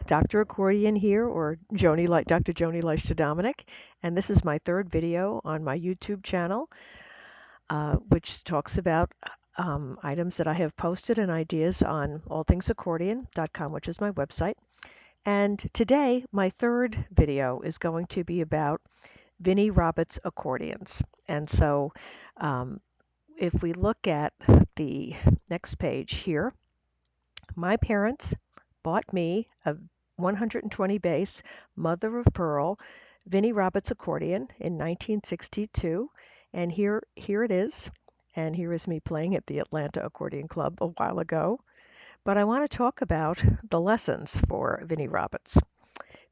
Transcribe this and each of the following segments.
Dr. Accordion here, or Dr. Joni Leishta Dominic, and this is my third video on my YouTube channel, which talks about items that I have posted and ideas on allthingsaccordion.com, which is my website. And today, my third video is going to be about Vinny Roberts accordions. And so, if we look at the next page here, my parents bought me a 120 bass mother of pearl Vinny Roberts accordion in 1962, and here it is, and here is me playing at the Atlanta Accordion Club a while ago. But I want to talk about the lessons for Vinny Roberts.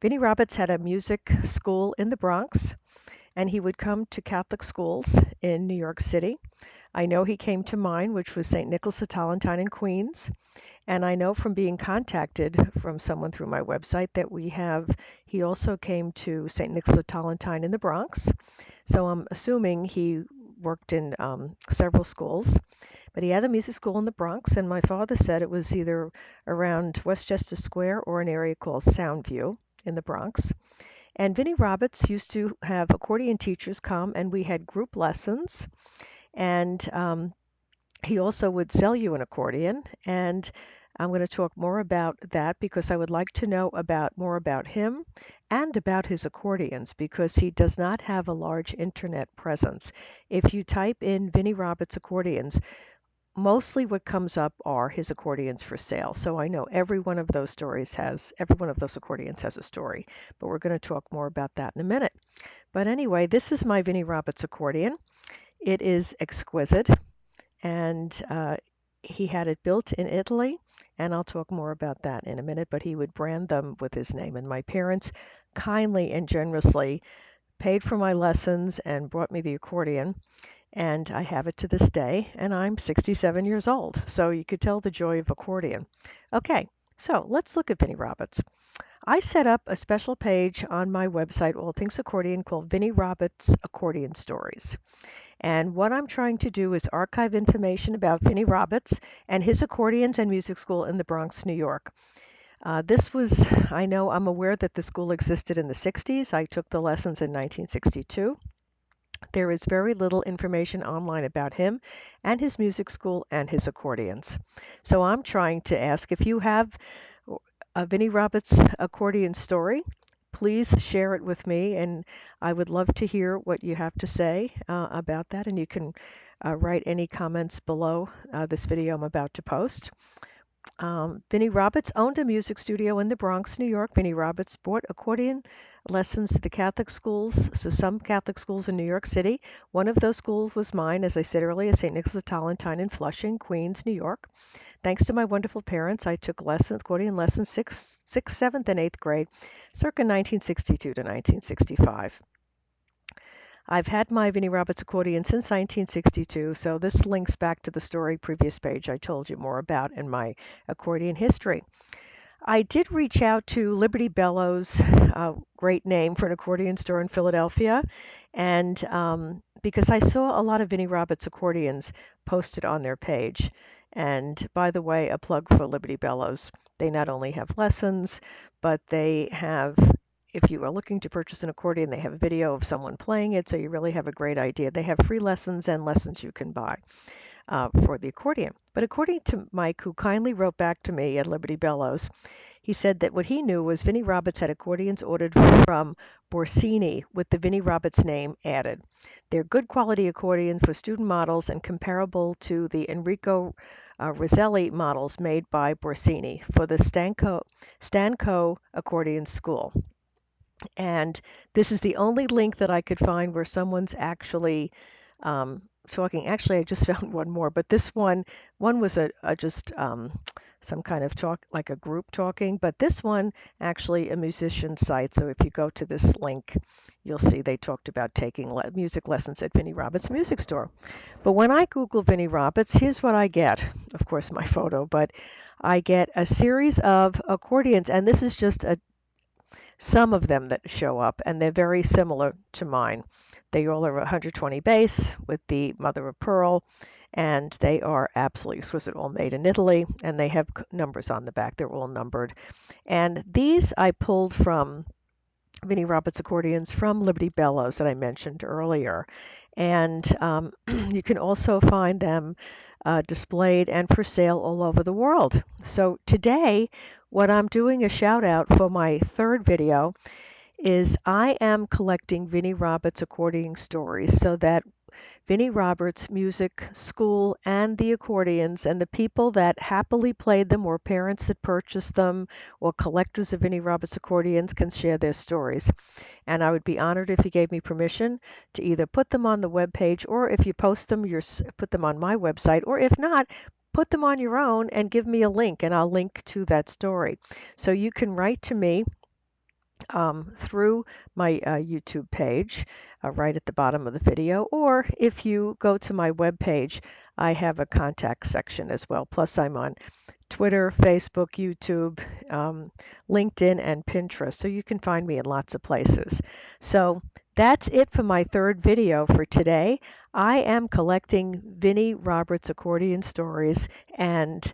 Vinny Roberts had a music school in the Bronx, and he would come to Catholic schools in New York City. I know he came to mine, which was St. Nicholas the Tallentine in Queens. And I know from being contacted from someone through my website that he also came to St. Nicholas Tallentine in the Bronx. So I'm assuming he worked in several schools. But he had a music school in the Bronx, and my father said it was either around Westchester Square or an area called Soundview in the Bronx. And Vinny Roberts used to have accordion teachers come, and we had group lessons. And he also would sell you an accordion, and I'm going to talk more about that because I would like to know more about him and about his accordions, because he does not have a large internet presence. If you type in Vinny Roberts accordions, mostly what comes up are his accordions for sale. So I know every one of those accordions has a story, but we're going to talk more about that in a minute. But anyway, this is my Vinny Roberts accordion. It is exquisite, and he had it built in Italy, and I'll talk more about that in a minute, but he would brand them with his name. And my parents kindly and generously paid for my lessons and bought me the accordion, and I have it to this day, and I'm 67 years old, so you could tell the joy of accordion. Okay, so let's look at Vinny Roberts. I set up a special page on my website, All Things Accordion, called Vinny Roberts Accordion Stories. And what I'm trying to do is archive information about Vinny Roberts and his accordions and music school in the Bronx, New York. I'm aware that the school existed in the 60s. I took the lessons in 1962. There is very little information online about him and his music school and his accordions. So I'm trying to ask, if you have a Vinny Roberts accordion story, please share it with me, and I would love to hear what you have to say about that. And you can write any comments below this video I'm about to post. Vinny Roberts owned a music studio in the Bronx, New York. Vinny Roberts brought accordion lessons to the Catholic schools, so some Catholic schools in New York City. One of those schools was mine, as I said earlier, St. Nicholas Tallentine in Flushing, Queens, New York. Thanks to my wonderful parents, I took accordion lessons 6th, 7th, and 8th grade, circa 1962 to 1965. I've had my Vinny Roberts accordion since 1962, so this links back to the story previous page I told you more about in my accordion history. I did reach out to Liberty Bellows, a great name for an accordion store in Philadelphia, and because I saw a lot of Vinny Roberts accordions posted on their page. And by the way, a plug for Liberty Bellows. They not only have lessons, but they have, if you are looking to purchase an accordion, they have a video of someone playing it, so you really have a great idea. They have free lessons and lessons you can buy for the accordion. But according to Mike, who kindly wrote back to me at Liberty Bellows, he said that what he knew was Vinny Roberts had accordions ordered from Borsini with the Vinny Roberts name added. They're good quality accordions for student models and comparable to the Enrico Roselli models made by Borsini for the Stanco Accordion School. And this is the only link that I could find where someone's actually talking. Actually, I just found one more, but this one was just some kind of talk, like a group talking, but this one actually a musician site. So if you go to this link, you'll see they talked about taking music lessons at Vinny Roberts Music Store. But when I Google Vinny Roberts, here's what I get. Of course, my photo, but I get a series of accordions, and this is just some of them that show up, and they're very similar to mine. They all are 120 bass with the mother of pearl, and they are absolutely exquisite, all made in Italy, and they have numbers on the back. They're all numbered. And these I pulled from Vinny Roberts accordions from Liberty Bellows that I mentioned earlier. And you can also find them displayed and for sale all over the world. So today, what I'm doing a shout out for my third video is I am collecting Vinny Roberts accordion stories so that Vinnie Roberts Music School and the accordions and the people that happily played them or parents that purchased them or collectors of Vinnie Roberts accordions can share their stories. And I would be honored if you gave me permission to either put them on the web page or if you post them, put them on my website, or if not, put them on your own and give me a link and I'll link to that story. So you can write to me through my YouTube page right at the bottom of the video, or if you go to my web page, I have a contact section as well. Plus, I'm on Twitter, Facebook, YouTube, LinkedIn, and Pinterest, so you can find me in lots of places. So that's it for my third video for today. I am collecting Vinnie Roberts accordion stories, and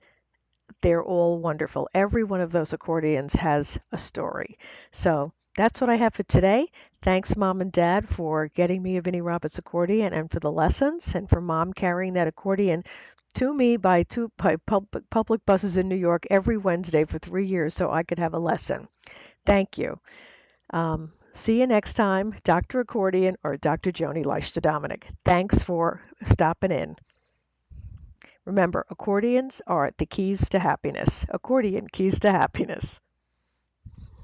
they're all wonderful. Every one of those accordions has a story. So that's what I have for today. Thanks, Mom and Dad, for getting me a Vinnie Roberts accordion and for the lessons, and for Mom carrying that accordion to me by public buses in New York every Wednesday for 3 years so I could have a lesson. Thank you. See you next time, Dr. Accordion or Dr. Joni Leichter-Dominic. Thanks for stopping in. Remember, accordions are the keys to happiness. Accordion keys to happiness.